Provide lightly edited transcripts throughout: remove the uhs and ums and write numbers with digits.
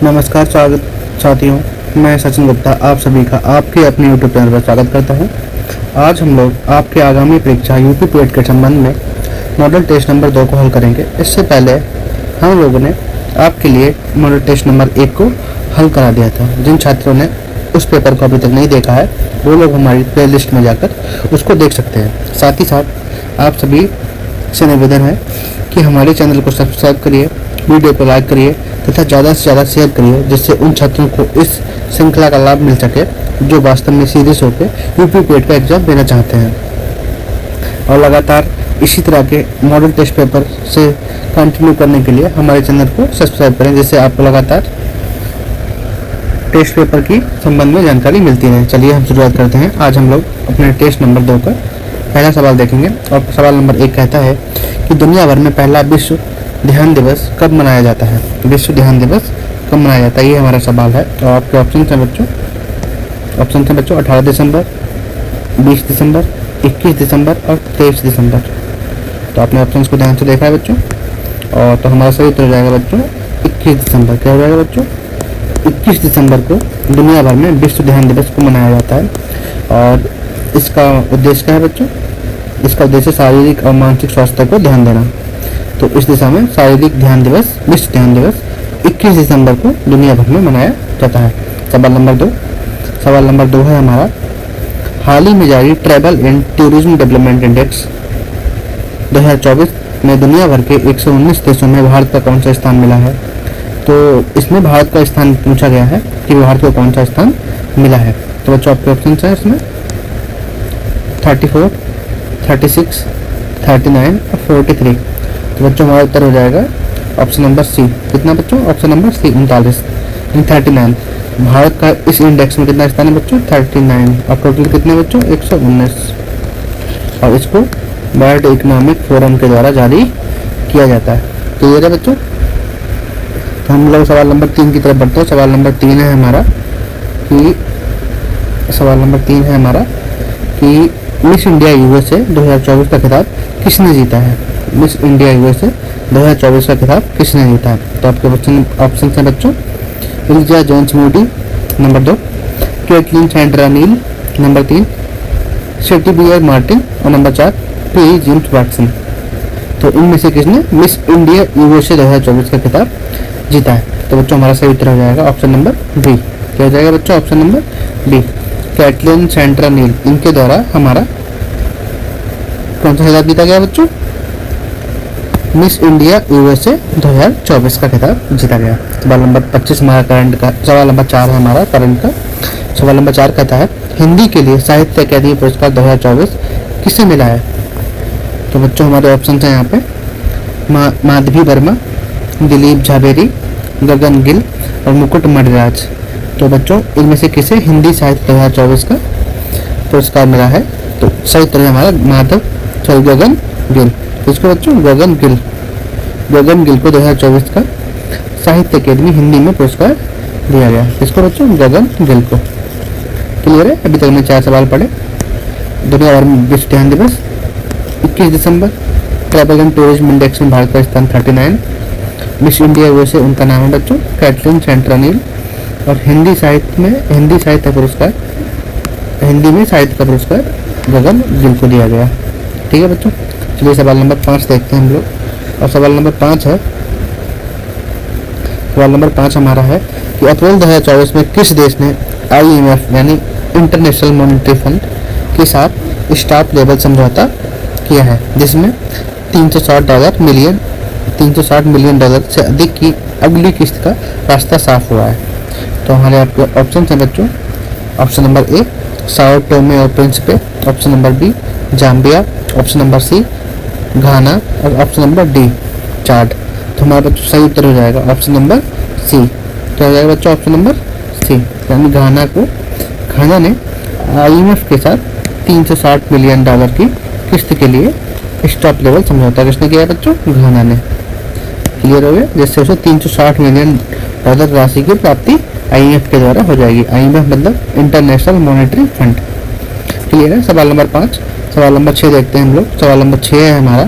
नमस्कार स्वागत साथियों, मैं सचिन गुप्ता आप सभी का आपके अपने यूट्यूब चैनल पर स्वागत करता हूं। आज हम लोग आपके आगामी परीक्षा यूपी PUET के संबंध में मॉडल टेस्ट नंबर 2 को हल करेंगे। इससे पहले हम लोगों ने आपके लिए मॉडल टेस्ट नंबर 1 को हल करा दिया था। जिन छात्रों ने उस पेपर को अभी तक नहीं देखा है वो लोग हमारी प्ले लिस्ट में जाकर उसको देख सकते हैं। साथ ही साथ आप सभी से निवेदन है कि हमारे चैनल को सब्सक्राइब करिए, वीडियो को लाइक करिए तथा ज़्यादा से ज़्यादा शेयर करिए, जिससे उन छात्रों को इस श्रृंखला का लाभ मिल सके जो वास्तव में सीरियस होकर यूपी PUET का एग्जाम देना चाहते हैं। और लगातार इसी तरह के मॉडल टेस्ट पेपर से कंटिन्यू करने के लिए हमारे चैनल को सब्सक्राइब करें, जिससे आपको लगातार टेस्ट पेपर की संबंध में जानकारी मिलती है। चलिए हम शुरुआत करते हैं। आज हम लोग अपने टेस्ट नंबर 2 का पहला सवाल देखेंगे और सवाल नंबर 1 कहता है कि दुनिया भर में पहला विश्व ध्यान दिवस कब मनाया जाता है। विश्व ध्यान दिवस कब मनाया जाता है, ये हमारा सवाल है। और आपके ऑप्शन हैं बच्चों 18 दिसंबर, 20 दिसंबर, 21 दिसंबर और 23 दिसंबर। तो आपने ऑप्शन को ध्यान से देखा है बच्चों, और तो हमारा सही उत्तर हो जाएगा बच्चों 21 दिसंबर। क्या हो जाएगा बच्चों? 21 दिसंबर को दुनिया भर में विश्व ध्यान दिवस को मनाया जाता है। और इसका उद्देश्य क्या है बच्चों? इसका उद्देश्य शारीरिक और मानसिक स्वास्थ्य को ध्यान देना। तो इस दिशा में शारीरिक ध्यान दिवस, विश्व ध्यान दिवस 21 दिसंबर को दुनिया भर में मनाया जाता है। सवाल नंबर 2 है हमारा, हाल ही में जारी travel and tourism development index 2024 में दुनिया भर के 119 देशों में भारत का कौन सा स्थान मिला है। तो इसमें भारत का स्थान पूछा गया है कि भारत को कौन सा स्थान मिला है। तो बच्चों आपके ऑप्शन है इसमें 34, 36, 39 और 43। तो बच्चों हमारा उत्तर हो जाएगा ऑप्शन नंबर सी। कितना बच्चों? ऑप्शन नंबर सी 39। भारत का इस इंडेक्स में कितना स्थान है बच्चों? 39। और टोटल कितने बच्चों? 119। और इसको वर्ल्ड इकोनॉमिक फोरम के द्वारा जारी किया जाता है। क्लियर है बच्चों? तो हम लोग सवाल नंबर 3 की तरफ बढ़ते हैं। सवाल नंबर 3 है हमारा कि मिस इंडिया USA 2024 का खिताब किसने जीता है। मिस इंडिया USA 2024 का खिताब किसने जीता है। तो आपके ऑप्शन हैं बच्चों Eliza Jones Moody, number 2 Caitlin Sandra Neil, number 3 सेटिबियर मार्टिन और नंबर 4 पी जेम्स वॉटसन। तो इनमें से किसने मिस इंडिया USA 2024 का खिताब जीता है। तो बच्चों हमारा सही उत्तर हो जाएगा ऑप्शन नंबर बी। क्या हो जाएगा बच्चों? Option number B, Caitlin Sandra Neil. इनके द्वारा हमारा कौन सा खिताब जीता गया बच्चों? मिस इंडिया USA 2024 का खिताब जीता गया। सवाल नंबर 25 हमारा करंट का। सवाल नंबर 4 है हमारा करंट का। सवाल नंबर 4 कहता है हिंदी के लिए साहित्य अकादमी पुरस्कार 2024 किसे मिला है। तो बच्चों हमारे ऑप्शन हैं यहाँ पे माधवी वर्मा, दिलीप झावेरी, गगन गिल और मुकुट मणिराज। तो बच्चों इनमें से किसे हिंदी साहित्य 2024 का पुरस्कार मिला है। तो सही उत्तर है हमारा गगन गिल। इसको बच्चों गगन गिल को 2024 का साहित्य अकादमी हिंदी में पुरस्कार दिया गया। इसको बच्चों गगन गिल को। क्लियर है? अभी तक हमने 4 सवाल पढ़े। दुनिया भर में विश्व ध्यान दिवस 21 दिसंबर, ट्रैवल एंड टूरिज्म इंडेक्स में भारत का स्थान 39, मिस इंडिया USA उनका नाम है बच्चों कैटलिन सैंड्रा नील, और हिंदी में साहित्य का पुरस्कार गगन गिल को दिया गया। ठीक है बच्चों, चलिए सवाल नंबर 5 देखते हैं हम लोग। और सवाल नंबर 5 हमारा है कि अप्रैल 2024 में किस देश ने IMF यानी इंटरनेशनल मॉनेटरी फंड के साथ स्टाफ लेवल समझौता किया है, जिसमें 360 मिलियन डॉलर से अधिक की अगली किस्त का रास्ता साफ हुआ है। तो हमारे आपके ऑप्शन हैं बच्चों option number A Sao Tome और Principe, option number B Zambia, option number C Ghana और ऑप्शन नंबर डी चाड। तो हमारा बच्चों सही उत्तर हो जाएगा ऑप्शन नंबर सी। क्या हो जाएगा बच्चों? ऑप्शन नंबर सी, यानी घाना ने IMF के साथ 360 मिलियन डॉलर की किस्त के लिए स्टॉप लेवल समझौता किसने किया बच्चों? घाना ने। क्लियर हो गया? जिससे उसे 360 मिलियन डॉलर राशि की प्राप्ति IMF के द्वारा हो जाएगी। IMF मतलब इंटरनेशनल मॉनेटरी फंड। क्लियर है? सवाल नंबर 5। सवाल नंबर 6 देखते हैं हम लोग। सवाल नंबर 6 है हमारा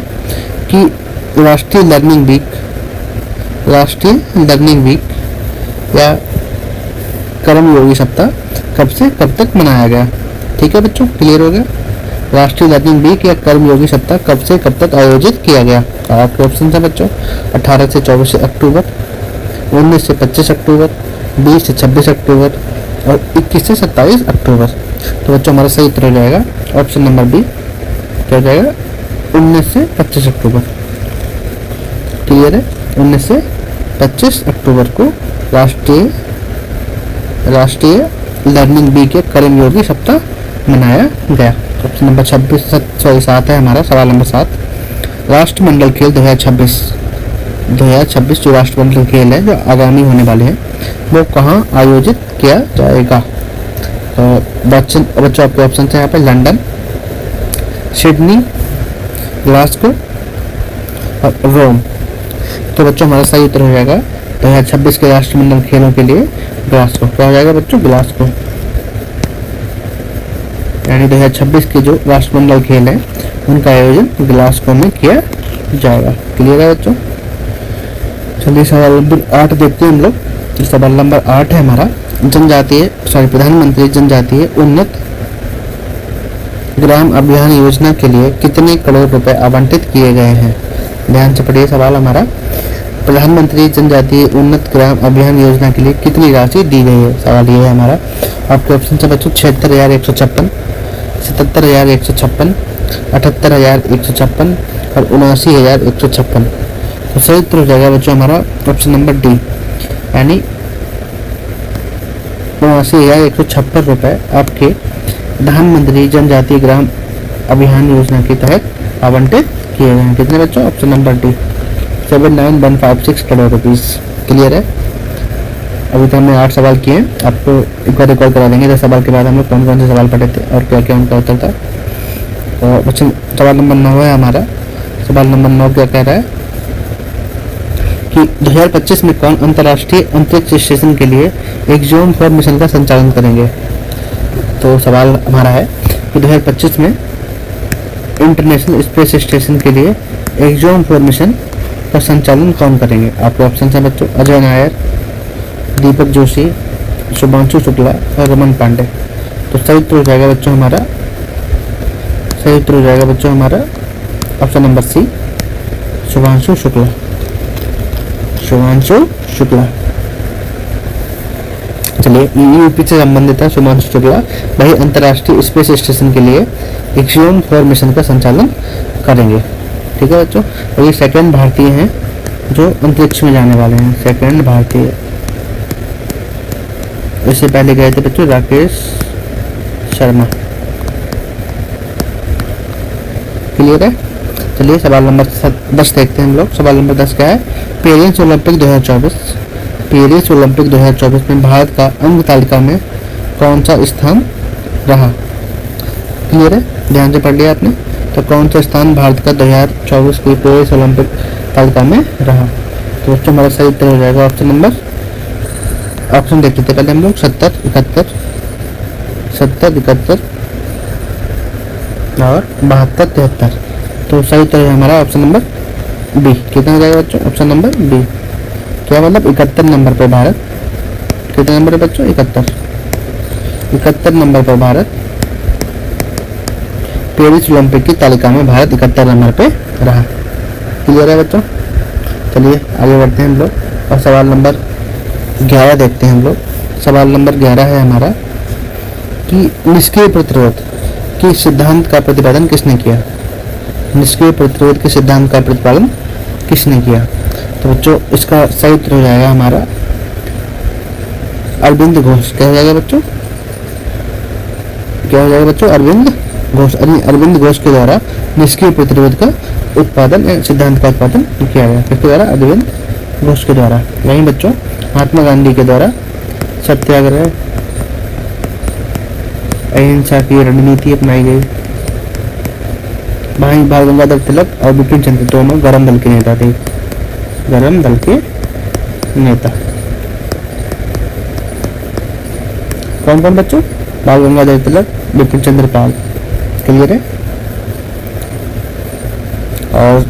कि राष्ट्रीय लर्निंग वीक या कर्मयोगी सप्ताह कब से कब तक मनाया गया? ठीक है बच्चों, क्लियर हो गया। राष्ट्रीय लर्निंग वीक या कर्मयोगी सप्ताह कब से कब तक आयोजित किया गया? आपके ऑप्शन है बच्चों 18 से 24 अक्टूबर, 19 से 25 अक्टूबर, 20 से 26 अक्टूबर और 21 से 27 अक्टूबर। तो बच्चों हमारा सही उत्तर हो जाएगा ऑप्शन नंबर बी, क्या हो जाएगा 19 से 25 अक्टूबर। क्लियर है, 19 से 25 अक्टूबर को राष्ट्रीय लर्निंग वीक या कर्मयोगी सप्ताह मनाया गया। ऑप्शन नंबर 7 है हमारा, सवाल नंबर 7। राष्ट्रमंडल खेल 2026 जो राष्ट्रमंडल खेल है जो आगामी होने वाले हैं वो कहाँ आयोजित किया जाएगा? तो बच्चों आपके ऑप्शन है यहाँ पे लंदन, सिडनी, ग्लासगो और रोम। तो बच्चों हमारा सही उत्तर हो जाएगा 2026 के राष्ट्रमंडल खेलों के लिए ग्लासगो। क्या हो जाएगा बच्चों? ग्लासगो। यानी 2026 के जो राष्ट्रमंडल खेल है उनका आयोजन ग्लासगो में किया जाएगा। क्लियर है बच्चों? चलिए सवाल नंबर 8 देखते हैं हम लोग। सवाल नंबर 8 है हमारा, प्रधानमंत्री जनजातीय उन्नत ग्राम अभियान योजना के लिए कितने करोड़ रुपए आवंटित किए गए हैं? ध्यान से पढ़िए सवाल हमारा, प्रधानमंत्री जनजातीय उन्नत ग्राम अभियान योजना के लिए कितनी राशि दी गई है? सवाल ये है हमारा। आपके ऑप्शन से बच्चों 76,156, 77,156, 78,156 और 79,156। तो सही उत्तर हो जाएगा बच्चों हमारा ऑप्शन नंबर डी, यानी 79,156 रुपए आपके प्रधानमंत्री जनजातीय ग्राम अभियान योजना के तहत आवंटित किए गए हैं। कितने बच्चों? Option number D 79156 crore rupees. Clear है? अभी तो हमने 8 सवाल किए हैं, आपको एक बार रिकॉर्ड करा देंगे 10 सवाल के बाद हम लोग कौन कौन से सवाल पढ़े थे और क्या क्या उनका उत्तर था। तो बच्चों सवाल नंबर 9 है हमारा। सवाल नंबर 9 क्या कह रहा है कि 2025 में कौन अंतर्राष्ट्रीय अंतरिक्ष स्टेशन के लिए एक ज़ूम 4 मिशन का संचालन करेंगे? तो सवाल हमारा है कि 2025 में इंटरनेशनल स्पेस स्टेशन के लिए एक ज़ूम 4 मिशन का संचालन कौन करेंगे? आपके ऑप्शन है बच्चों अजय नायर, दीपक जोशी, शुभांशु शुक्ला और रमन पांडे। तो सही उत्तर हो जाएगा बच्चों हमारा, option number C Shubhanshu Shukla. चलिए यूपी से संबंधित है शुभांशु शुक्ला, वही अंतर्राष्ट्रीय स्पेस स्टेशन के लिए एक ज़ूम 4 मिशन का संचालन करेंगे। ठीक है बच्चों, और ये सेकंड भारतीय हैं जो अंतरिक्ष में जाने वाले हैं, सेकंड भारतीय। इससे पहले गए थे बच्चों राकेश शर्मा। क्लियर है? चलिए सवाल नंबर 10 देखते हैं हम लोग। सवाल नंबर 10 क्या है? पेरिस ओलंपिक 2024 में भारत का अंक तालिका में कौन सा स्थान रहा? क्लियर है? ध्यान से पढ़ लिया आपने। तो कौन सा स्थान भारत का 2024 की पेरिस ओलंपिक तालिका में रहा? तो बच्चों हमारा सही उत्तर हो जाएगा ऑप्शन देख लेते पहले हम लोग 70, 71 और 72, 73। तो सही उत्तर है हमारा ऑप्शन नंबर बी। कितना हो जाएगा बच्चों? Option number B. क्या मतलब 71 नंबर पर भारत, कितने नंबर है बच्चों? 71 नंबर पर भारत पेरिस ओलंपिक की तालिका में भारत 71 नंबर पे रहा। क्लियर है बच्चों? चलिए आगे बढ़ते हैं हम लोग और सवाल नंबर 11 देखते हैं हम लोग। सवाल नंबर 11 है हमारा कि निष्क्रिय प्रतिरोध के सिद्धांत का प्रतिपादन किसने किया? निष्क्रिय प्रतिरोध के सिद्धांत का प्रतिपादन किसने किया? तो बच्चों इसका सही उत्तर हो जाएगा हमारा अरविंद घोष। क्या हो जाएगा बच्चों? अरविंद घोष के द्वारा निष्क्रिय प्रतिरोध का उत्पादन सिद्धांत का उत्पादन किया गया। किसके द्वारा? अरविंद घोष के द्वारा। वहीं बच्चों महात्मा गांधी के द्वारा सत्याग्रह अहिंसा की रणनीति अपनाई गई। भाई बाल गंगाधर तिलक और बिपिन चंद्र दोनों गरम दल के नेता थे। कौन कौन बच्चों? बाल गंगाधर तिलक, बिपिन चंद्र पाल। क्लियर है? और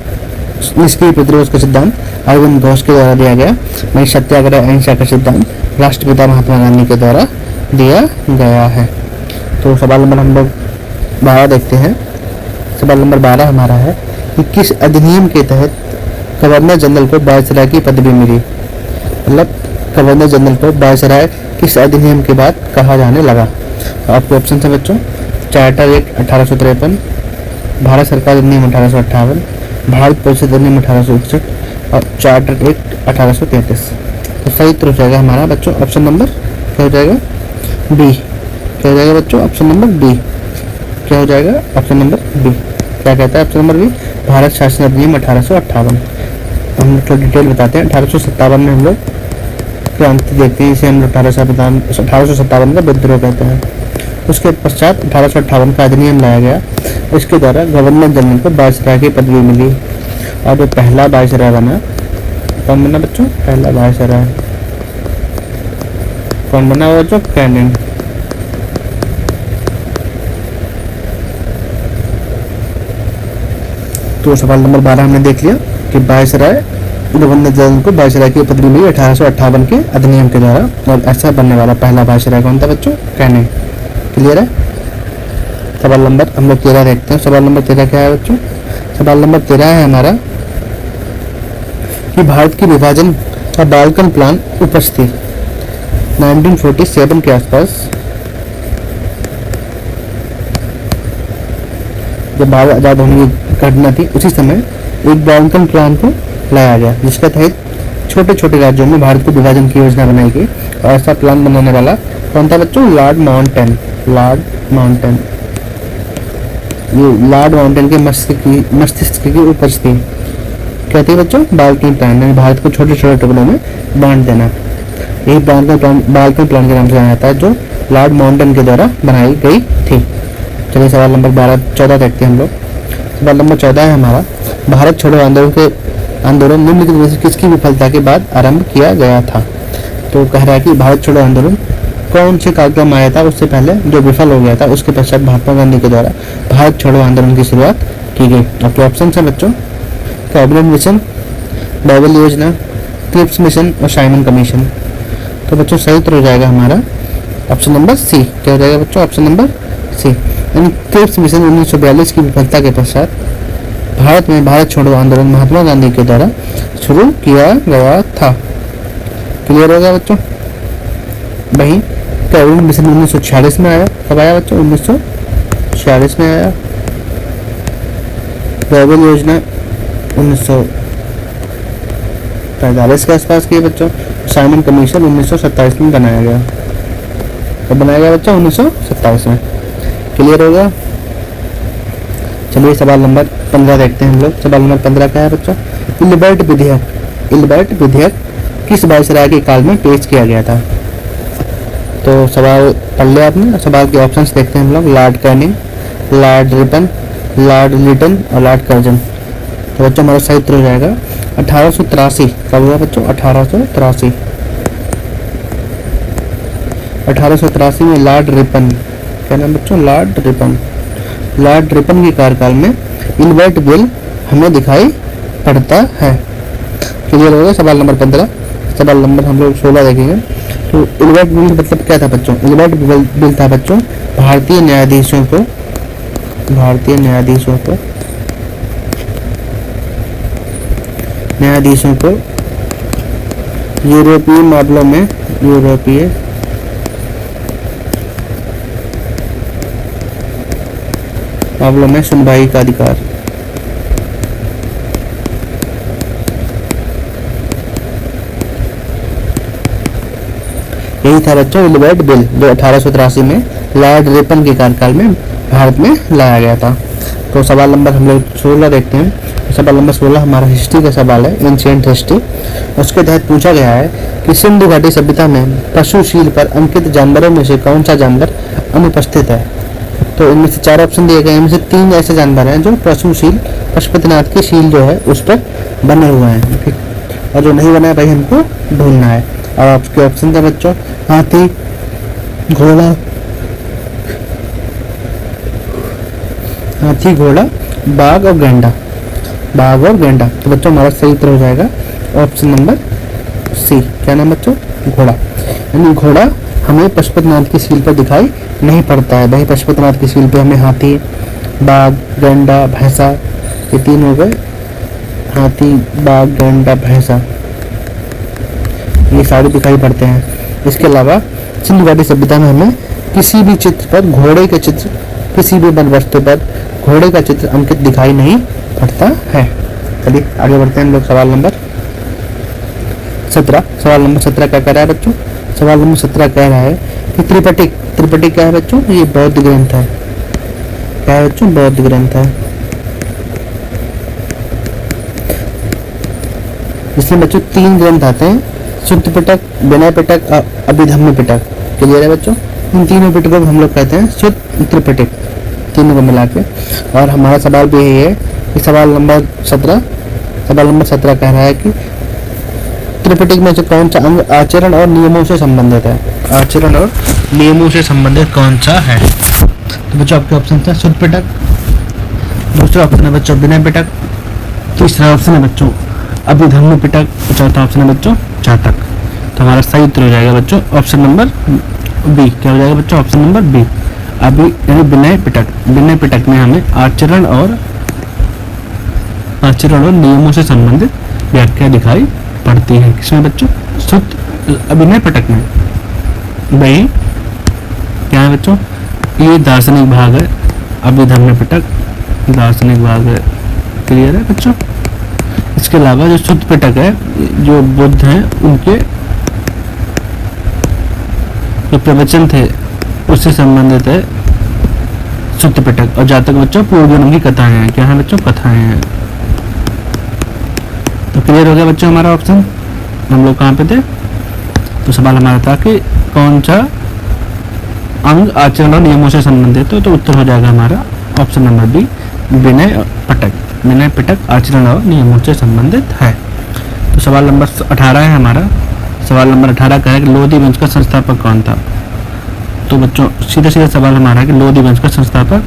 निष्क्रिय प्रतिरोध का सिद्धांत अरविंद घोष के द्वारा दिया गया। वहीं सत्याग्रह अहिंसा का सिद्धांत राष्ट्रपिता महात्मा गांधी के द्वारा दिया गया है। तो सवाल नंबर हम लोग 12 देखते हैं। सवाल नंबर 12 हमारा है कि किस अधिनियम के तहत गवर्नर जनरल को वायसराय की पदवी मिली। मतलब गवर्नर जनरल को वायसराय किस अधिनियम के बाद कहा जाने लगा। आपके ऑप्शन है बच्चों, चार्टर एक्ट 1853, भारत सरकार अधिनियम 1858, भारत परिषद अधिनियम 1861 और चार्टर एक्ट 1833। तो सही उत्तर हो जाएगा हमारा बच्चों ऑप्शन नंबर क्या हो जाएगा, बी। क्या हो जाएगा बच्चों, ऑप्शन नंबर बी। क्या हो जाएगा, ऑप्शन नंबर बी। क्या कहता है ऑप्शन नंबर बी, भारत शासन अधिनियम 1858। हम लोग थोड़ी डिटेल बताते हैं। 1857 में हम लोग क्रांति देखते हैं, इसे हम लोग 1857 का विद्रोह कहते हैं। उसके पश्चात 1858 का अधिनियम लाया गया, इसके द्वारा गवर्नर जनरल को वायसराय की पदवी मिली। और जो पहला वायसराय बना, कौन बना बच्चों, पहला वायसराय कौन बना हुआ बच्चों, कैनिंग। तो सवाल नंबर 12 हमने देख लिया कि वायसराय गवर्नर जनरल को वायसराय की पदवी मिली 1858 के अधिनियम के द्वारा, और ऐसा बनने वाला पहला वायसराय कौन था बच्चों, कैनिंग। क्लियर है। सवाल नंबर हम लोग 13 देखते हैं। सवाल नंबर 13 क्या है बच्चों, सवाल नंबर 13 है हमारा कि भारत की विभाजन का बाल्कन प्लान उपस्थित 1947 के आसपास, जब भारत आजाद होने की घटना थी, उसी समय एक बाल्कन प्लान को लाया गया, जिसके तहत छोटे छोटे राज्यों में भारत को विभाजन की योजना बनाई गई। और ऐसा प्लान बनाने वाला कौन था बच्चों, लॉर्ड माउंटेन। लॉर्ड माउंटेन, ये लॉर्ड माउंटेन के मस्तिष्क की उपज थी। क्या थी बच्चों, बाल्कन प्लान, यानी भारत को छोटे छोटे टुकड़ों में बांट देना। यही बाल्कन प्लान के नाम से जाना जाता है, जो लॉर्ड माउंटेन के द्वारा बनाई गई थी। चलिए सवाल नंबर 14 देखते हैं हम लोग। सवाल नंबर 14 है हमारा, भारत छोड़ो आंदोलन निम्नलिखित में से किसकी विफलता के बाद आरंभ किया गया था। तो कह रहा है कि भारत छोड़ो आंदोलन कौन से कार्यक्रम आया था उससे पहले, जो विफल हो गया था, उसके पश्चात महात्मा गांधी के द्वारा भारत छोड़ो आंदोलन की शुरुआत की गई। आपके ऑप्शन है बच्चों, कैबिनेट मिशन, बाइबल योजना, क्रिप्स मिशन और साइमन कमीशन। तो बच्चों सही उत्तर हो जाएगा हमारा ऑप्शन नंबर सी। क्या हो जाएगा बच्चों, ऑप्शन नंबर सी, यानी क्रिप्स मिशन 1942 की विफलता के पश्चात भारत में भारत छोड़ो आंदोलन महात्मा गांधी के द्वारा शुरू किया गया था। क्लियर हो गया बच्चों। वही कैबिनेट मिशन 1946 में आया। कब आया बच्चों, 1946 में आया। बाइबल योजना 1945 के आसपास की बच्चों। साइमन कमीशन 1927 में बनाया गया। कब बनाया गया बच्चों, 1927 में। क्लियर हो गया। चलिए सवाल नंबर 15 देखते हैं हम लोग। सवाल नंबर 15 क्या है बच्चों, इल्बर्ट विधेयक किस वायसराय के काल में पेश किया गया था। तो सवाल पढ़ लिया आपने। सवाल के ऑप्शंस देखते हैं हम लोग, Lord Canning, Lord Ripon, Lord Lytton और लॉर्ड कर्जन। तो बच्चों हमारा सही उत्तर हो जाएगा 1883। कब हुआ बच्चों, 1883। 1883 में लॉर्ड रिपन, क्या नाम बच्चों, लॉर्ड रिपन। लॉर्ड रिपन के कार्यकाल में इल्बर्ट बिल हमें दिखाई पड़ता है। क्लियर हो गया। सवाल नंबर 15। सवाल नंबर हम लोग 16 देखेंगे। तो इल्बर्ट बिल मतलब क्या था बच्चों, इल्बर्ट बिल था बच्चों भारतीय न्यायाधीशों को यूरोपीय मामलों में सुनवाई का अधिकार। यही था बच्चों इल्बर्ट बिल, जो 1883 में लॉर्ड रिपन के कार्यकाल में भारत में लाया गया था। तो सवाल नंबर हम लोग 16 देखते हैं। सवाल नंबर 16 हमारा हिस्ट्री का सवाल है, एंशिएंट हिस्ट्री। उसके तहत पूछा गया है कि सिंधु घाटी सभ्यता में पशुशील पर अंकित जानवरों में से कौन सा जानवर अनुपस्थित है। तो इनमें से 4 ऑप्शन दिए गए, इनमें से 3 ऐसे जानवर हैं जो पशुशील, पशुपतिनाथ की शील जो है उस पर बने हुए हैं, ठीक। और जो नहीं बना है भाई हमको ढूंढना है। और आपके ऑप्शन है बच्चों, हाथी, घोड़ा, बाघ और गेंडा। तो बच्चों हमारा सही उत्तर हो जाएगा ऑप्शन नंबर सी, क्या नाम बच्चों, घोड़ा। यानी घोड़ा हमें पशुपतिनाथ की सील पर दिखाई नहीं पड़ता है। भाई पशुपतिनाथ की सील पे हमें हाथी, बाघ, गैंडा, भैंसा, ये 3 हो गए, हाथी, बाघ, गैंडा, भैंसा, ये सारे दिखाई पड़ते हैं। इसके अलावा सिंधु घाटी सभ्यता में हमें किसी भी चित्र पर घोड़े के चित्र, किसी भी वन वस्तु पर घोड़े का चित्र अंकित दिखाई नहीं पड़ता है। चलिए आगे बढ़ते हैं हम लोग सवाल नंबर 17। सवाल नंबर 17 क्या कह रहा है बच्चों? सवाल नंबर 17 कह रहा है कि त्रिपिटक, त्रिपिटक क्या है बच्चों? ये बौद्ध ग्रंथ है। क्या है बच्चों? बौद्ध ग्रंथ है। इसमें बच्चों 3 ग्रंथ आते हैं, शुद्ध पिटक, विनय पिटक, अभिधम्म पिटक। क्लियर है बच्चों? इन तीनों पिटकों को हम लोग कहते हैं शुद्ध त्रिपिटक, तीनों को मिला के। और हमारा सवाल भी यही है कि सवाल नंबर 17 कह रहा है कि त्रिपिटक में से कौन सा अंग आचरण और नियमों से संबंधित है? आचरण और नियमों से संबंधित कौन सा है? तो बच्चों आपके ऑप्शन है शुद्ध पिटक, दूसरा ऑप्शन है बच्चों विनय पिटक, तीसरा ऑप्शन है बच्चों अभिधम्म पिटक, चौथा ऑप्शन है बच्चों जातक। तो हमारा सही उत्तर हो जाएगा बच्चों ऑप्शन नंबर बी। क्या हो जाएगा बच्चों? ऑप्शन नंबर बी, अभी यानी विनय पिटक। विनय पिटक में हमें आचरण और नियमों से संबंधित व्याख्या दिखाई पड़ती है। किसमें बच्चों? शुद्ध अभिनय पिटक में। भाई क्या है बच्चों? ये दार्शनिक भाग है, अभिधम्म पिटक दार्शनिक भाग है। क्लियर है बच्चों? इसके अलावा जो शुद्ध पिटक है, जो बुद्ध हैं उनके जो प्रवचन थे उससे संबंधित है शुद्ध पिटक। और जातक बच्चों पूर्व जन्म की कथाएं हैं। क्या है बच्चों? कथाएं हैं। तो क्लियर हो गया बच्चों हमारा ऑप्शन। हम लोग कहाँ पे थे? तो सवाल हमारा था कि कौन सा अंग आचरण और नियमों से संबंधित हो, तो उत्तर हो जाएगा हमारा option number B, Vinaya Pitaka. Vinaya Pitaka आचरण और नियमों से संबंधित है। तो सवाल नंबर 18 है हमारा। सवाल नंबर 18 का है कि लोधी वंश का संस्थापक कौन था? तो बच्चों सीधा सीधा सवाल हमारा है कि लोधी वंश का संस्थापक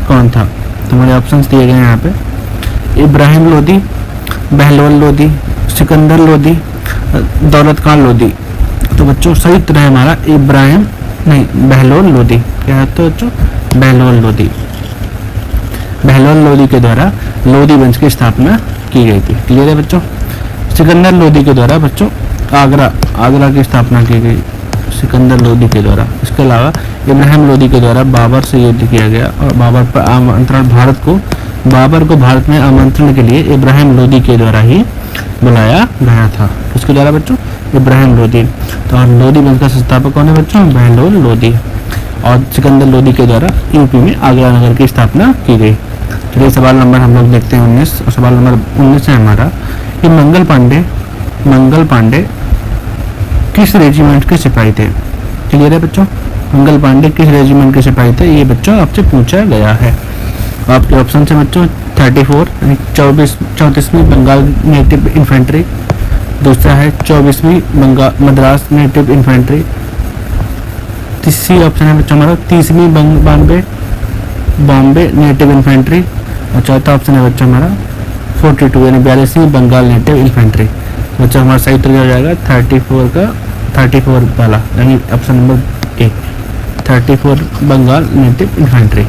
कौन था? तो हमारे ऑप्शंस दिए गए हैं यहाँ पे, इब्राहिम लोधी, बहलोल लोधी, सिकंदर लोधी, दौलत खान लोधी। तो बच्चों सही उत्तर है हमारा बहलोल लोधी। क्या है तो बच्चों? बहलोल लोधी। बहलोल लोधी के द्वारा लोधी वंश की स्थापना की गई थी। क्लियर है बच्चों? सिकंदर लोधी के द्वारा बच्चों आगरा की स्थापना की गई, सिकंदर लोधी के द्वारा। इसके अलावा इब्राहिम लोधी के द्वारा बाबर से युद्ध किया गया और बाबर को भारत में आमंत्रण के लिए इब्राहिम लोधी के द्वारा ही बुलाया गया था। किसके द्वारा बच्चों? इब्राहिम लोधी। तो लोधी वंश का संस्थापक कौन है बच्चों? बहलोल लोधी। और सिकंदर लोधी के द्वारा यूपी में आगरा नगर की स्थापना की गई। चलिए सवाल नंबर हम लोग देखते हैं 19। और सवाल नंबर 19 है हमारा कि मंगल पांडे किस रेजिमेंट के सिपाही थे? क्लियर है बच्चों? मंगल पांडे किस रेजिमेंट के सिपाही थे? ये बच्चों आपसे पूछा गया है। आपके ऑप्शन है बच्चों 34 यानी 34वीं बंगाल नेटिव इन्फेंट्री, दूसरा है 24वीं मद्रास नेटिव इन्फेंट्री, तीसरी ऑप्शन है बच्चों हमारा 30वीं बॉम्बे नेटिव इन्फेंट्री, और चौथा ऑप्शन है बच्चों हमारा 42 यानी 42वीं बंगाल नेटिव इन्फेंट्री। बच्चों हमारा सही उत्तर हो जाएगा 34 वाला यानी option number A, 34 Bengal native infantry.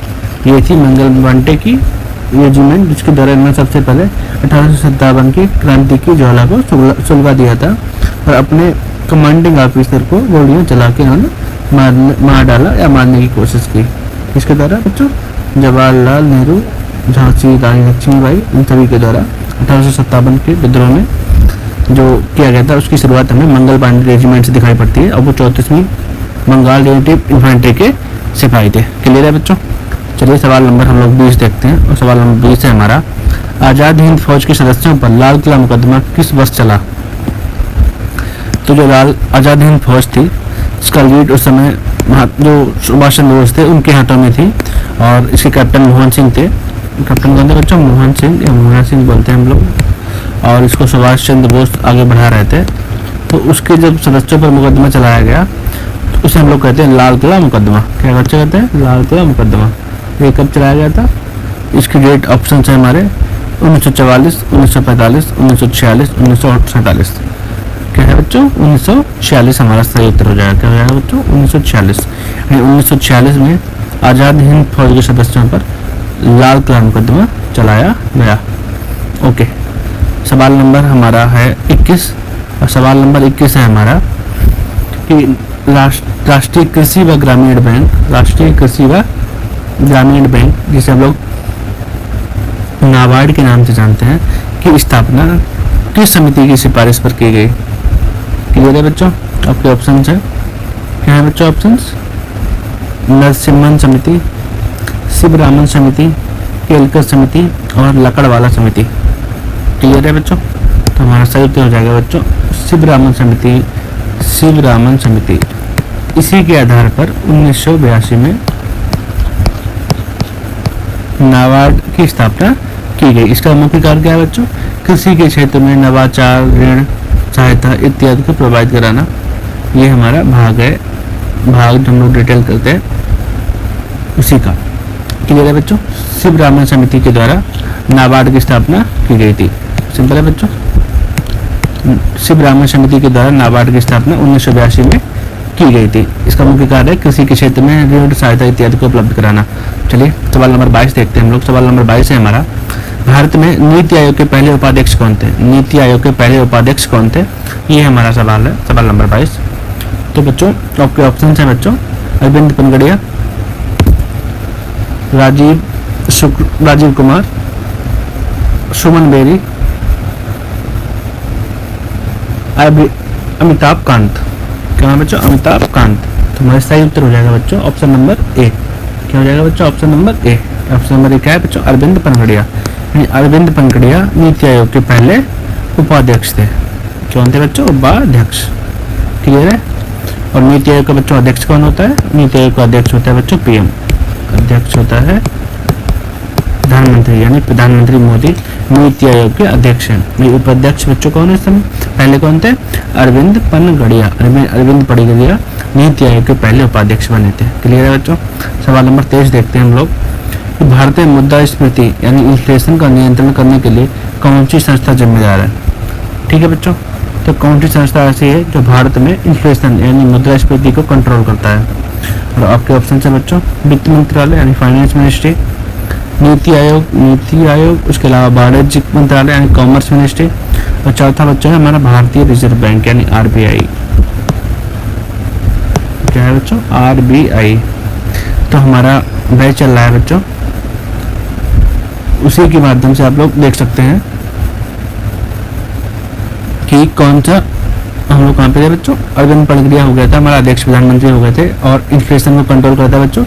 ये थी मंगल पांडे की रेजिमेंट, जिसके द्वारा इन्होंने सबसे पहले 1857 की क्रांति की ज्वाला को सुलगा दिया था और अपने कमांडिंग ऑफिसर को गोलियां चला के उन्होंने मार डाला या मारने की कोशिश की। इसके द्वारा बच्चों जवाहरलाल नेहरू, झांसी रानी लक्ष्मीबाई, इन सभी के द्वारा 1857 के विद्रोह में जो किया गया था उसकी शुरुआत हमें मंगल पांडे रेजिमेंट से दिखाई पड़ती है और वो 34वीं बंगाल नेटिव इन्फेंट्री के सिपाही थे। क्लियर है बच्चों? चलिए सवाल नंबर हम लोग 20 देखते हैं। और सवाल नंबर 20 है हमारा, आज़ाद हिंद फौज के सदस्यों पर लाल किला मुकदमा किस वर्ष चला? तो जो आज़ाद हिंद फौज थी इसका लीड उस समय जो सुभाष चंद्र बोस थे उनके हाथों में थी और इसके कैप्टन मोहन सिंह थे। कैप्टन कौन थे बच्चों? मोहन सिंह या मोहन सिंह बोलते हैं हम लोग। और इसको सुभाष चंद्र बोस आगे बढ़ा रहे थे। तो उसके जब सदस्यों पर मुकदमा चलाया गया तो उसे हम लोग कहते हैं लाल किला मुकदमा। क्या बच्चे कहते हैं? लाल किला मुकदमा। ये कब चलाया गया था? इसकी डेट ऑप्शन है हमारे 1944, 1945, 1946, 1947। क्या है बच्चों 1946 हमारा सही उत्तर हो जाएगा। क्या हो जाएगा बच्चों 1946। 1946 में आज़ाद हिंद फौज के सदस्यों पर लाल किला मुकदमा चलाया गया। ओके, सवाल नंबर हमारा है 21 और सवाल नंबर 21 है हमारा कि राष्ट्रीय कृषि व ग्रामीण बैंक, राष्ट्रीय कृषि व ग्रामीण बैंक जिसे हम लोग नाबार्ड के नाम से जानते हैं, की स्थापना किस समिति की सिफारिश पर की गई? क्लियर है बच्चों? आपके ऑप्शन है, क्या है बच्चों ऑप्शंस? नरसिम्हन समिति, शिवरामन समिति, केलकर समिति और लकड़वाला समिति। क्लियर है बच्चों? तो हमारा सही उत्तर हो जाएगा बच्चों शिवरामन समिति, शिवरामन समिति। इसी के आधार पर 1982 में नाबार्ड की स्थापना की गई। इसका मुख्य कार्य क्या है बच्चों? कृषि के क्षेत्र में नवाचार, ऋण, सहायता इत्यादि को प्रोवाइड कराना। ये हमारा भाग है, भाग जो हम लोग डिटेल करते हैं उसी का। क्लियर है बच्चों? शिवरामन समिति के द्वारा नाबार्ड की स्थापना की गई थी। सिंपल है बच्चों, शिवरामन समिति के द्वारा नाबार्ड की स्थापना 1982 में की गई थी। इसका मुख्य कार्य है कृषि के क्षेत्र में ऋण, सहायता इत्यादि को उपलब्ध कराना। चलिए सवाल नंबर 22 देखते हैं हम लोग। सवाल नंबर 22 है हमारा, भारत में नीति आयोग के पहले उपाध्यक्ष कौन थे? नीति आयोग के पहले उपाध्यक्ष कौन थे? ये हमारा सवाल है, सवाल नंबर 22। तो बच्चों आपके ऑप्शन है बच्चों अरविंद पनगड़िया, राजीव कुमार, सुमन बेरी, अमिताभ कांत। क्या है बच्चों? अमिताभ कांत। तो हमारा सही उत्तर हो जाएगा बच्चों ऑप्शन नंबर ए। क्या हो जाएगा बच्चों? ऑप्शन नंबर ए। ऑप्शन नंबर ए क्या है बच्चों? अरविंद पनगड़िया। अरविंद पनगड़िया नीति आयोग के पहले उपाध्यक्ष थे। कौन थे बच्चों? उपाध्यक्ष। क्लियर है? और नीति आयोग का बच्चों अध्यक्ष कौन होता है? नीति आयोग का अध्यक्ष होता है बच्चों पीएम। अध्यक्ष होता है प्रधानमंत्री, यानी प्रधानमंत्री मोदी नीति आयोग के अध्यक्ष हैं। उपाध्यक्ष बच्चों कौन है इस समय? पहले कौन थे? अरविंद पनगड़िया। अरविंद पनगड़िया नीति आयोग के पहले उपाध्यक्ष बने थे। क्लियर है बच्चों? सवाल नंबर 23 देखते हैं हम लोग। भारतीय मुद्रास्फीति यानी इन्फ्लेशन का नियंत्रण करने के लिए कौन सी संस्था जिम्मेदार है? ठीक है बच्चों, तो कौन सी संस्था ऐसी है जो भारत में इन्फ्लेशन यानी मुद्रास्फीति को कंट्रोल करता है? और आपके ऑप्शन है बच्चों वित्त मंत्रालय यानी फाइनेंस मिनिस्ट्री, नीति आयोग, उसके अलावा वाणिज्य मंत्रालय यानी कॉमर्स मिनिस्ट्री, और चौथा बच्चों है हमारा भारतीय रिजर्व बैंक यानी आरबीआई। क्या है बच्चों? आरबीआई। तो हमारा बैच चल रहा है बच्चों, उसी के माध्यम से आप लोग देख सकते हैं कि कौन सा हम लोग कहाँ पे थे बच्चों? अरविंद पनगड़िया हो गया था हमारा अध्यक्ष, प्रधानमंत्री हो गए थे, और इन्फ्लेशन को कंट्रोल करता है बच्चों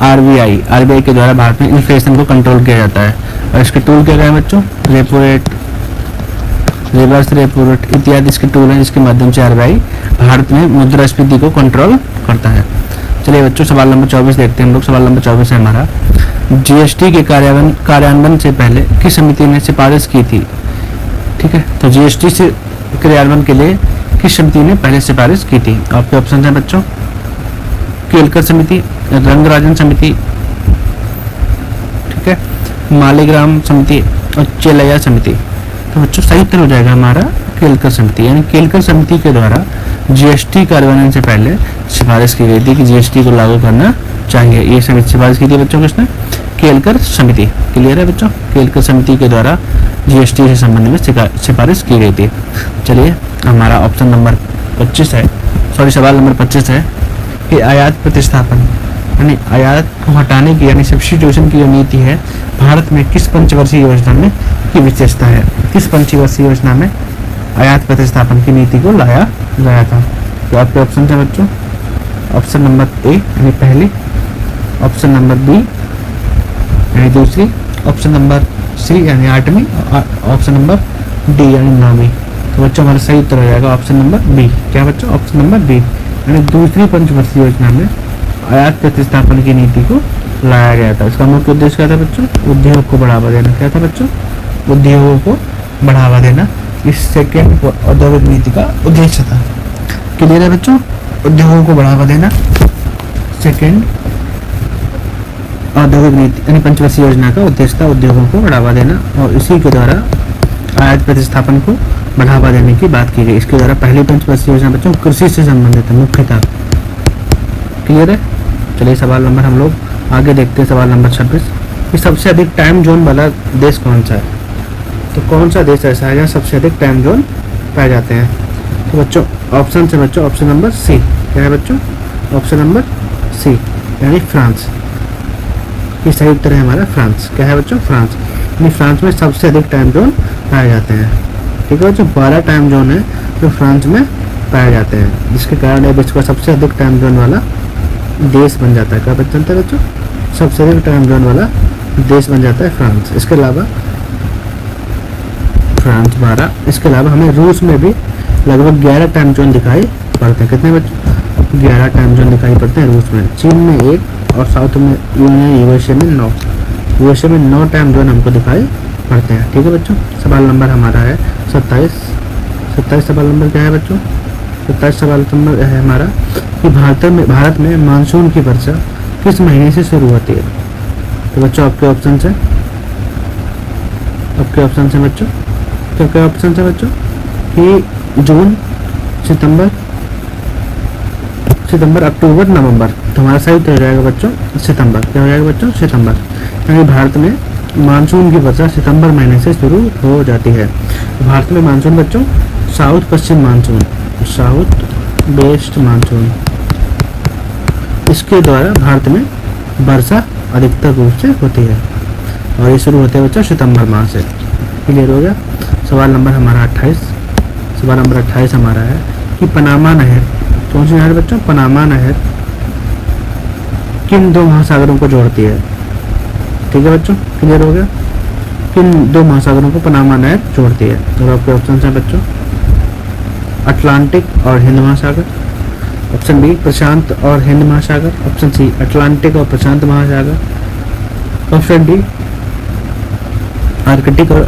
आरबीआई के द्वारा भारत में इन्फ्लेशन को कंट्रोल किया जाता है। और इसके टूल क्या है बच्चों? Repo rate, reverse repo rate इत्यादि इसके टूल हैं जिसके माध्यम से आरबीआई भारत में मुद्रास्फीति को कंट्रोल करता है। चलिए बच्चों सवाल नंबर 24 देखते हैं हम लोग। सवाल नंबर 24 है हमारा, जीएसटी के कार्यान्वयन से पहले किस समिति ने सिफारिश की थी? ठीक है, तो जीएसटी से क्रियान्वयन के लिए किस समिति ने पहले सिफारिश की थी? आपके ऑप्शन है बच्चों केलकर समिति, रंगराजन समिति, ठीक है, मालीग्राम समिति और चेलैया समिति। तो बच्चों सही उत्तर हो जाएगा हमारा केलकर समिति, यानी केलकर समिति के द्वारा जीएसटी कार्यान्वयन से पहले सिफारिश की गई थी कि जीएसटी को लागू करना चाहिए। ये समिति सिफारिश की थी बच्चों किसने? केलकर समिति। क्लियर है बच्चों? केलकर समिति के द्वारा जीएसटी से संबंध में सिफारिश की गई थी। चलिए हमारा ऑप्शन नंबर 25 है, सवाल नंबर 25 है कि आयात प्रतिस्थापन यानी आयात को हटाने की यानी सब्स्टिट्यूशन की जो नीति है भारत में किस पंचवर्षीय योजना में की विशेषता है? किस पंचवर्षीय योजना में आयात प्रतिस्थापन की नीति को लाया गया था? तो आपके ऑप्शन है बच्चों ऑप्शन नंबर ए यानी पहली, ऑप्शन नंबर बी यानी दूसरी, ऑप्शन नंबर सी यानी 8वीं, ऑप्शन नंबर डी यानी 9वीं। तो बच्चों हमारा सही उत्तर हो जाएगा ऑप्शन नंबर बी। क्या बच्चों? ऑप्शन नंबर बी यानी दूसरी पंचवर्षीय योजना में आयात प्रतिस्थापन की नीति को लाया गया था। इसका मुख्य उद्देश्य क्या था बच्चों? उद्योग को बढ़ावा देना। क्या था बच्चों? उद्योगों को बढ़ावा देना इस सेकेंड औद्योगिक नीति का उद्देश्य था। क्लियर है बच्चों? उद्योगों को बढ़ावा देना सेकेंड औद्योगिक नीति यानी पंचवर्षीय योजना का उद्देश्य था उद्योगों को बढ़ावा देना, और इसी के द्वारा आयात प्रतिस्थापन को बढ़ावा देने की बात की गई। इसके द्वारा पहली पंचवर्षीय योजना बच्चों कृषि से संबंधित है मुख्यतः। क्लियर है। चलिए सवाल नंबर हम लोग आगे देखते हैं। सवाल नंबर 26 कि सबसे अधिक टाइम जोन वाला देश कौन सा है। तो कौन सा देश ऐसा है जहाँ सबसे अधिक टाइम जोन पाए जाते हैं। तो बच्चों ऑप्शन से बच्चों ऑप्शन नंबर सी। क्या है बच्चों? ऑप्शन नंबर सी यानी फ्रांस। ये सही उत्तर है हमारा फ्रांस। क्या है बच्चों? फ्रांस। यानी फ्रांस में सबसे अधिक टाइम जोन पाए जाते हैं। ठीक है बच्चों, 12 टाइम जोन है जो फ्रांस में पाए जाते हैं, जिसके कारण ये विश्व का सबसे अधिक टाइम जोन वाला देश बन जाता है। क्या बन जाता है बच्चों? सबसे अधिक टाइम जोन वाला देश बन जाता है फ्रांस। इसके अलावा फ्रांस 12, इसके अलावा हमें रूस में भी लगभग 11 टाइम जोन दिखाई पड़ते हैं। कितने बच्चों? 11 टाइम जोन दिखाई पड़ते हैं रूस में। चीन में 1 और साउथ में यूएसए में 9। यूएसए में 9 टाइम जोन हमको दिखाई पड़ते हैं। ठीक है बच्चों। सवाल नंबर हमारा है 27 सवाल नंबर क्या है बच्चों? 27 सवाल नंबर है हमारा कि भारत में मानसून की वर्षा किस महीने से शुरू होती है। तो बच्चों आपके ऑप्शन है बच्चों, क्या ऑप्शन है बच्चों कि जून, सितंबर, अक्टूबर, नवंबर। तो हमारा सही उत्तर हो जाएगा बच्चों सितंबर। क्या हो जाएगा बच्चों? सितंबर। यानी भारत में मानसून की वर्षा सितंबर महीने से शुरू हो जाती है। भारत में मानसून बच्चों साउथ पश्चिम मानसून, साउथ वेस्ट मानसून, इसके द्वारा भारत में वर्षा अधिकतर रूप से होती है और ये शुरू होते हैं बच्चों सितंबर माह से। क्लियर हो गया। सवाल नंबर हमारा 28। सवाल नंबर 28 हमारा है कि पनामा नहर, कौन सी नहर बच्चों? पनामा नहर किन 2 महासागरों को जोड़ती है। ठीक है बच्चों, क्लियर हो गया। किन 2 महासागरों को पनामा नहर जोड़ती है। तो आपके ऑप्शन हैं बच्चों अटलांटिक और हिंद महासागर, ऑप्शन बी प्रशांत और हिंद महासागर, ऑप्शन सी अटलांटिक और प्रशांत महासागर, ऑप्शन डी आर्कटिक और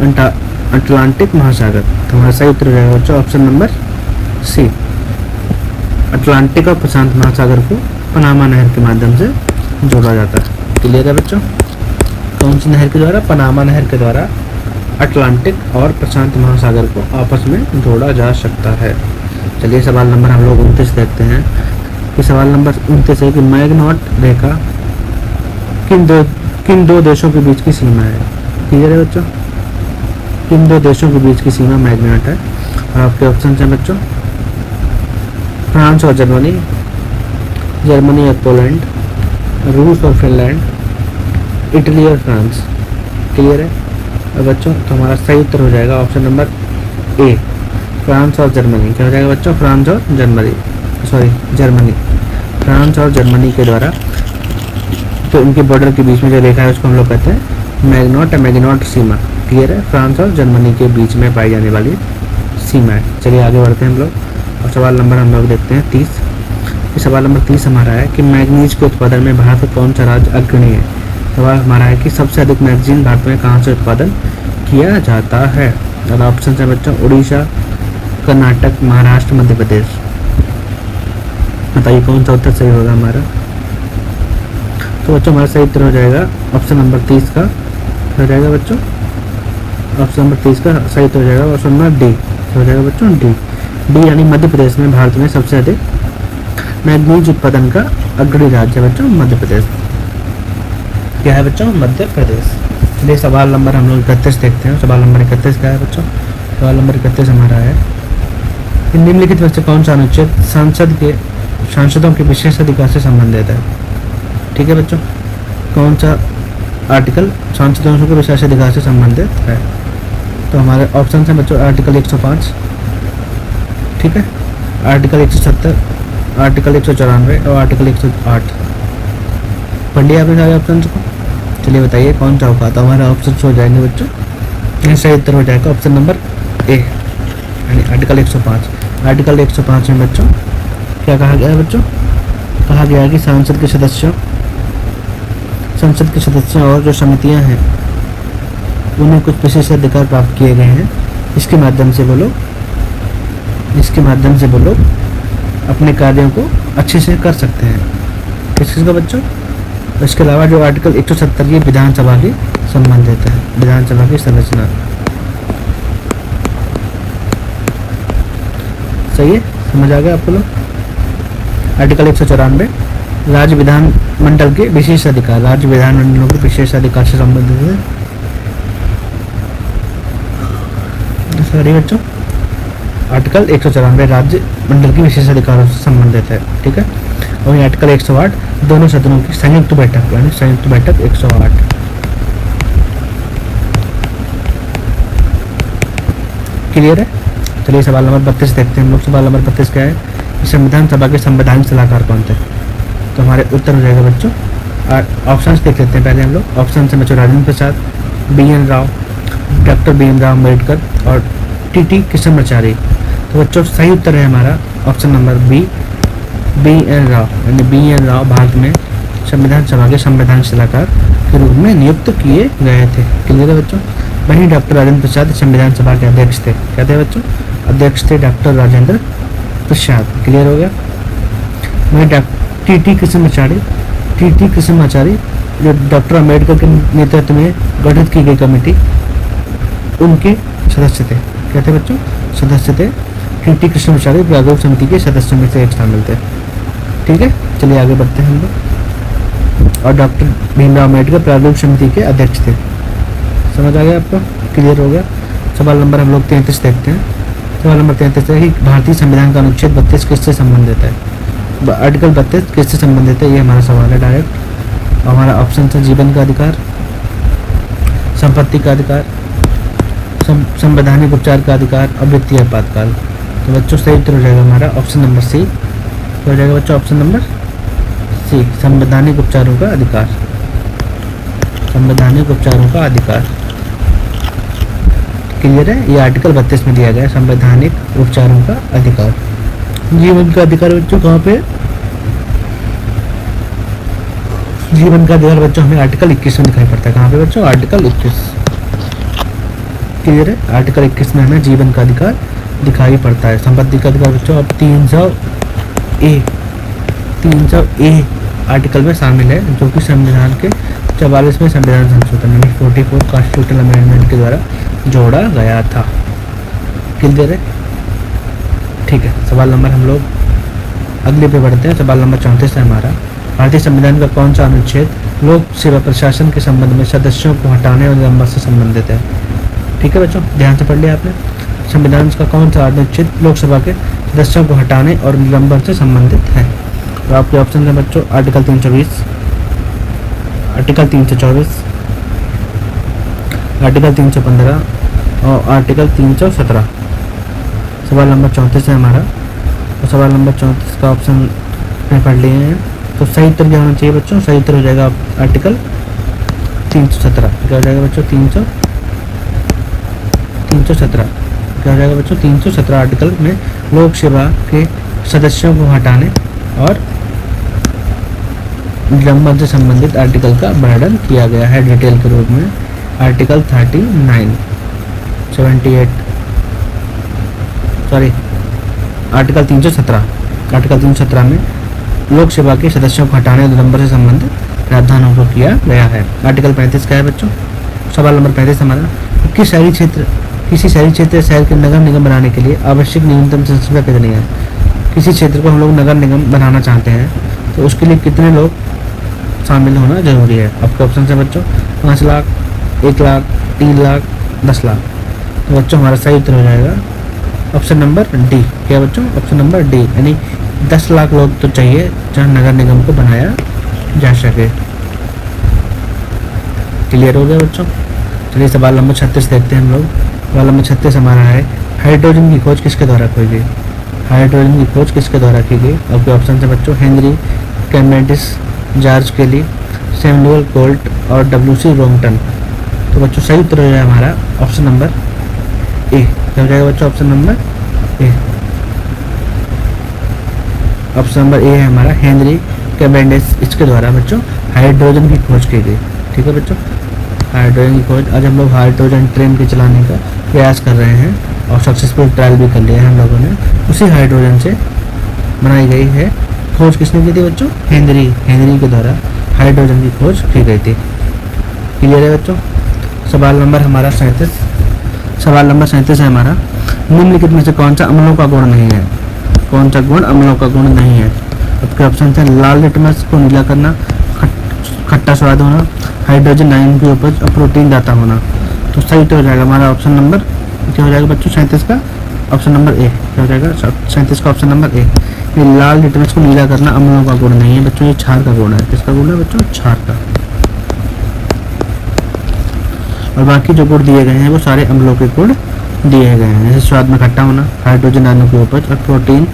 अटलांटिक महासागर। तो हमारा सही उत्तर हो जाएगा बच्चों ऑप्शन नंबर सी, अटलांटिक और प्रशांत महासागर को पनामा नहर के माध्यम से जोड़ा जाता है। क्लियर है बच्चों। कौन सी नहर के द्वारा? पनामा नहर के द्वारा अटलांटिक और प्रशांत महासागर को आपस में जोड़ा जा सकता है। चलिए सवाल नंबर हम लोग 29 देखते हैं कि सवाल नंबर 29 है कि मैग्नॉट रेखा किन दो देशों के बीच की सीमा है। क्लियर है बच्चों। किन 2 देशों के बीच की सीमा मैग्नॉट है। और आपके ऑप्शन हैं बच्चों फ्रांस और जर्मनी, जर्मनी और पोलैंड, रूस और फिनलैंड, इटली और फ्रांस। क्लियर है और बच्चों तो हमारा सही उत्तर हो जाएगा ऑप्शन नंबर ए, फ्रांस और जर्मनी। क्या हो जाएगा बच्चों? फ्रांस और जर्मनी, जर्मनी। फ्रांस और जर्मनी के द्वारा, तो इनके बॉर्डर के बीच में जो रेखा है उसको हम लोग कहते हैं मैग्नॉट सीमा। क्लियर है। फ्रांस और जर्मनी के बीच में पाई जाने वाली सीमा है। चलिए आगे बढ़ते हैं हम लोग और सवाल नंबर हम लोग देखते हैं 30। सवाल नंबर 30 हमारा है कि मैग्नीज के उत्पादन में भारत का कौन सा राज्य अग्रणी है। सवाल हमारा है कि सबसे अधिक मैगजीन भारत में कहाँ से उत्पादन किया जाता है। और ऑप्शन है बच्चों उड़ीसा, कर्नाटक, महाराष्ट्र, मध्य प्रदेश। बताइए कौन सा उत्तर सही होगा हमारा। तो बच्चों हमारा सही उत्तर हो जाएगा ऑप्शन नंबर 30 का हो जाएगा बच्चों, ऑप्शन नंबर 30 का सही उत्तर हो जाएगा ऑप्शन नंबर डी हो जाएगा बच्चों डी यानी मध्य प्रदेश में भारत में सबसे अधिक मैग्नीज उत्पादन का अग्रणी राज्य है बच्चों मध्य प्रदेश। क्या है बच्चों? मध्य प्रदेश। चलिए सवाल नंबर हम लोग 31 देखते हैं। सवाल नंबर 31 क्या है बच्चों? सवाल नंबर 31 हमारा है कि निम्नलिखित में से कौन सा अनुच्छेद सांसदों के विशेष अधिकार से संबंधित है। ठीक है बच्चों, कौन सा आर्टिकल सांसदों के विशेष अधिकार से संबंधित है। तो हमारे ऑप्शन है बच्चों आर्टिकल 105, ठीक है, आर्टिकल 170, आर्टिकल 194 और आर्टिकल 108। पढ़ लिया आपने सारे ऑप्शन को। चलिए बताइए कौन सा होगा। तो हमारे ऑप्शन हो जाएंगे बच्चों, यहाँ सही उत्तर हो जाएगा ऑप्शन नंबर ए यानी आर्टिकल 105। आर्टिकल 105 में बच्चों क्या कहा गया है बच्चों? कहा गया है कि संसद के सदस्यों और जो समितियां हैं उन्हें कुछ विशेष अधिकार प्राप्त किए गए हैं। इसके माध्यम से वो लोग अपने कार्यों को अच्छे से कर सकते हैं। किस चीज़ का बच्चों? इसके अलावा जो आर्टिकल 170 ये विधानसभा के संबंधित है, विधानसभा की संरचना। सही है, समझ आ गया आपको लोग। आर्टिकल 194 राज्य विधान मंडल के विशेष अधिकार, राज्य विधान मंडलों के विशेष अधिकार से संबंधित है। सॉरी बच्चों, आर्टिकल 194 राज्य मंडल की विशेष अधिकारों से संबंधित है, ठीक है। और आर्टिकल 108 दोनों सदनों की संयुक्त बैठक, यानी संयुक्त बैठक 108। क्लियर है। चलिए सवाल नंबर 32 देखते हैं हम लोग। सवाल नंबर 32 क्या है, संविधान सभा के संवैधानिक सलाहकार कौन थे? तो हमारे उत्तर हो जाएगा बच्चों, ऑप्शंस देख लेते हैं पहले हम लोग। ऑप्शन है बच्चों Rajendra Prasad, BN Rao, doctor BM Rao Ambedkar और TT कृष्णमाचारी। तो बच्चों सही उत्तर है हमारा option number B, BN Rao, यानी BN राव भारत में संविधान सभा के संवैधानिक सलाहकार के रूप में नियुक्त किए गए थे। क्लियर है बच्चों। वहीं डॉक्टर राजेंद्र प्रसाद संविधान सभा के अध्यक्ष थे। क्या थे बच्चों? अध्यक्ष थे डॉक्टर राजेंद्र प्रसाद। क्लियर हो गया। वहीं TT कृष्णमाचारी जो डॉक्टर अम्बेडकर के नेतृत्व में गठित की गई कमेटी, उनके सदस्य थे। क्या थे बच्चों? सदस्य थे। TT कृष्णमाचारी प्रारूप समिति के सदस्यों में से एक शामिल थे। ठीक है, चलिए आगे बढ़ते हैं हम लोग। और डॉक्टर भीमराव अम्बेडकर प्रारूप समिति के अध्यक्ष थे। समझ आ गया आपको? क्लियर हो गया। सवाल नंबर हम लोग 33 देखते हैं। सवाल नंबर 33 है कि भारतीय संविधान का अनुच्छेद 32 किससे संबंधित है? आर्टिकल 32 किससे संबंधित है, ये हमारा सवाल है डायरेक्ट। हमारा ऑप्शन है जीवन का अधिकार, संपत्ति का अधिकार, संवैधानिक उपचार का अधिकार और वित्तीय आपातकाल। तो बच्चों सही उत्तर हो जाएगा हमारा ऑप्शन नंबर सी। हो जाएगा बच्चों ऑप्शन नंबर सी, संवैधानिक उपचारों का अधिकार। संवैधानिक उपचारों का अधिकार। क्लियर है। ये आर्टिकल 32 में दिया गया है, संवैधानिक उपचारों का अधिकार। जीवन का अधिकार बच्चों कहाँ पे? जीवन का अधिकार बच्चों हमें आर्टिकल 21 में दिखाई पड़ता है। कहाँ पे बच्चों? आर्टिकल 21। क्लियर है। आर्टिकल 21 में हमें जीवन का अधिकार दिखाई पड़ता है। संपत्ति का अधिकार बच्चों अब 300A आर्टिकल में शामिल है, जो कि संविधान के 44वें संविधान संशोधन यानी 44 कॉन्स्टिट्यूशनल अमेंडमेंट के द्वारा जोड़ा गया था। क्लियर है। ठीक है, सवाल नंबर हम लोग अगले पे बढ़ते हैं। सवाल नंबर 34 है हमारा, भारतीय संविधान का कौन सा अनुच्छेद लोक सेवा प्रशासन के संबंध में सदस्यों को हटाने और निलंबन से संबंधित है? ठीक है बच्चों, ध्यान से पढ़ लिया आपने। संविधान का कौन सा अनुच्छेद लोकसभा के सदस्यों को हटाने और निलंबन से संबंधित है? तो आपके ऑप्शन है बच्चों आर्टिकल 320, आर्टिकल 324, आर्टिकल 315 और आर्टिकल 317। सवाल नंबर 34 है हमारा। तो सवाल नंबर 34 का ऑप्शन में पढ़ लिए हैं। तो सही उत्तर क्या होना चाहिए बच्चों? सही उत्तर हो जाएगा आर्टिकल 317। क्या हो जाएगा बच्चों? 317 क्या हो जाएगा बच्चों? 317 आर्टिकल में लोक सेवा के सदस्यों को हटाने और निलंबन से संबंधित आर्टिकल का वर्णन किया गया है डिटेल के रूप में। Article 39, 78 sorry article 317। आर्टिकल 317 में लोक सेवा के सदस्यों को हटाने और निलंबन से संबंधित प्रावधानों को किया गया है। आर्टिकल 35 क्या है बच्चों? सवाल नंबर 35 हमारा, किसी शहरी क्षेत्र शहर के नगर निगम बनाने के लिए आवश्यक न्यूनतम जनसंख्या कितनी है? किसी क्षेत्र को हम लोग नगर निगम बनाना चाहते हैं तो उसके लिए कितने लोग शामिल होना जरूरी है? आपके ऑप्शन है बच्चों 5 लाख, 1 लाख, 3 लाख, 10 लाख। तो बच्चों हमारा सही उत्तर हो जाएगा ऑप्शन नंबर डी। क्या बच्चों? ऑप्शन नंबर डी, यानी 10 लाख लोग तो चाहिए जहाँ नगर निगम को बनाया जा सके। क्लियर हो गया बच्चों। चलिए सवाल नंबर 36 देखते हैं हम लोग। सवाल नंबर 36 हमारा है, हाइड्रोजन की खोज किसके द्वारा की गई? हाइड्रोजन की खोज किसके द्वारा की गई? आपके ऑप्शन है बच्चों हेनरी कैवेंडिश, जॉर्ज केली, सैमुअल कोल्ट और WC रोंगटन। तो बच्चों सही उत्तर हो जाएगा हमारा ऑप्शन नंबर ए। क्या हो जाएगा बच्चों? ऑप्शन नंबर ए। ऑप्शन नंबर ए है हमारा हेनरी कैवेंडिश, इसके द्वारा बच्चों हाइड्रोजन की खोज की गई। ठीक है बच्चों, हाइड्रोजन की खोज। आज हम लोग हाइड्रोजन ट्रेन के चलाने का प्रयास कर रहे हैं और सक्सेसफुल ट्रायल भी कर लिया है हम लोगों ने। उसी हाइड्रोजन से बनाई गई है। खोज किसने की थी बच्चों? हेनरी के द्वारा हाइड्रोजन की खोज की गई थी। क्लियर है बच्चों। सवाल नंबर हमारा 37। सवाल नंबर 37 है हमारा, निम्नलिखित में से कौन सा अम्लों का गुण नहीं है? कौन सा गुण अम्लों का गुण नहीं है? आपके ऑप्शन है लाल लिटमस को नीला करना, खट्टा स्वाद होना, हाइड्रोजन आयन की उपज और प्रोटीन दाता होना। तो सही तो हो जाएगा हमारा ऑप्शन नंबर क्या हो जाएगा बच्चों 37 का ऑप्शन नंबर ए। क्या हो जाएगा 37 का ऑप्शन नंबर ए। ये लाल लिटमस को नीला करना अम्लों का गुण नहीं है बच्चों, ये क्षार का गुण है। किसका गुण है बच्चों? क्षार का। और बाकी जो गुण दिए गए हैं वो सारे अम्लों के गुण दिए गए हैं, जैसे स्वाद में खट्टा होना, हाइड्रोजन अणु की उपज और प्रोटीन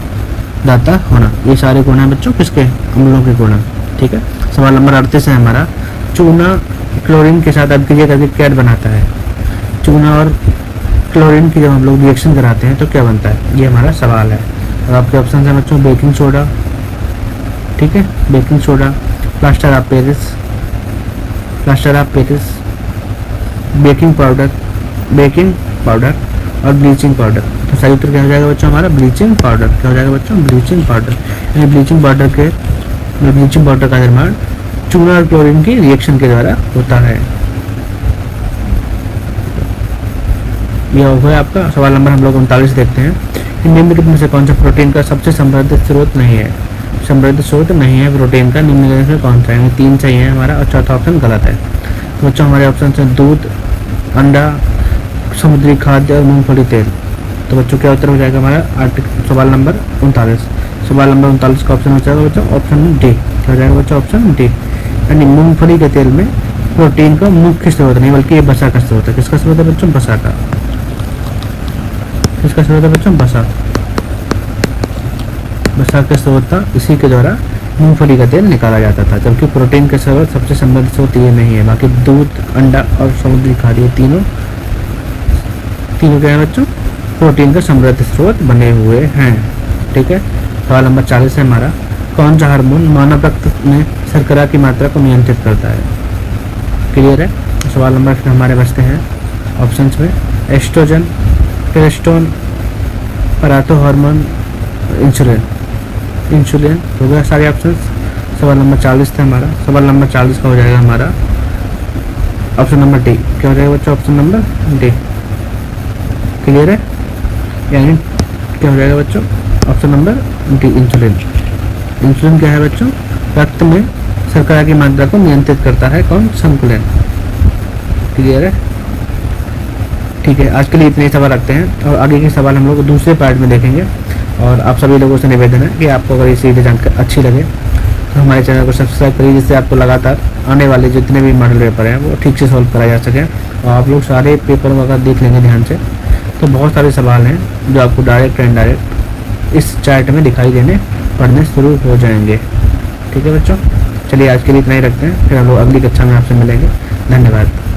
दाता होना। ये सारे गुण हैं बच्चों किसके? अम्लों के गुण हैं। ठीक है। सवाल नंबर 38 है हमारा, चूना क्लोरीन के साथ अभिक्रिया करके क्या बनाता है? चूना और क्लोरीन की जब हम लोग रिएक्शन कराते हैं तो क्या बनता है? ये हमारा सवाल है। और आपके ऑप्शन है बच्चों बेकिंग सोडा, ठीक है, baking soda, plaster of Paris, baking powder और ब्लीचिंग पाउडर। तो सही उत्तर क्या हो जाएगा बच्चों हमारा? Bleaching powder. क्या हो जाएगा बच्चों? Bleaching powder. यानी ब्लीचिंग पाउडर का निर्माण चूना और क्लोरीन की रिएक्शन के द्वारा होता है। यह हो गया आपका सवाल नंबर हम लोग 39 देखते हैं। निम्नलिखित में से कौन सा प्रोटीन का सबसे समृद्ध स्रोत नहीं है? समृद्ध स्रोत नहीं है प्रोटीन का, निम्नलिखित में कौन सा है? 3 सही है हमारा और चौथा ऑप्शन गलत है। तो बच्चों हमारे ऑप्शन है दूध, अंडा, समुद्री खाद्य और मूंगफली तेल। तो बच्चों क्या उत्तर हो जाएगा हमारा सवाल नंबर 39। सवाल नंबर 39 का ऑप्शन हो जाएगा बच्चों ऑप्शन डी। क्या हो जाएगा बच्चों? Option D. यानी मूंगफली के तेल में प्रोटीन का मुख्य स्रोत नहीं बल्कि ये वसा का स्रोत है। किसका स्रोत है बच्चों? वसा का। किसका स्रोत है बच्चों? वसा के स्रोत था, इसी के द्वारा मूंगफली का तेल निकाला जाता था। जबकि प्रोटीन के स्रोत सबसे समृद्ध स्रोत ये नहीं है, बाकी दूध, अंडा और समुद्री खाद्य तीनों क्या है बच्चों? प्रोटीन का समृद्ध स्रोत बने हुए हैं। ठीक है। सवाल नंबर 40 है हमारा, कौन सा हार्मोन मानव रक्त में शर्करा की मात्रा को नियंत्रित करता है? क्लियर है। सवाल नंबर हमारे बचते हैं ऑप्शंस में एस्ट्रोजन, टेस्टोन, परातो हार्मोन, इंसुलिन हो गया सारे ऑप्शन। सवाल नंबर 40 था हमारा। सवाल नंबर 40 का हो जाएगा हमारा ऑप्शन नंबर डी। क्या हो जाएगा बच्चों? Option number D. क्लियर है। यानी क्या हो जाएगा बच्चों? Option number D insulin. Insulin क्या है बच्चों? रक्त में शर्करा की मात्रा को नियंत्रित करता है। कौन? संकुलन। क्लियर है। ठीक है, आज के लिए इतने ही सवाल रखते हैं और आगे के सवाल हम लोग दूसरे पार्ट में देखेंगे। और आप सभी लोगों से निवेदन है कि आपको अगर ये सीधी जानकारी अच्छी लगे तो हमारे चैनल को सब्सक्राइब करिए, जिससे आपको लगातार आने वाले जितने भी मॉडल पेपर हैं वो ठीक से सॉल्व कराया जा सके। और आप लोग सारे पेपर अगर देख लेंगे ध्यान से तो बहुत सारे सवाल हैं जो आपको डायरेक्ट एंड इनडायरेक्ट इस चार्ट में दिखाई देने पढ़ने शुरू हो जाएंगे। ठीक है बच्चों, चलिए आज के लिए इतना ही रखते हैं, फिर हम लोग अगली कक्षा में आपसे मिलेंगे। धन्यवाद।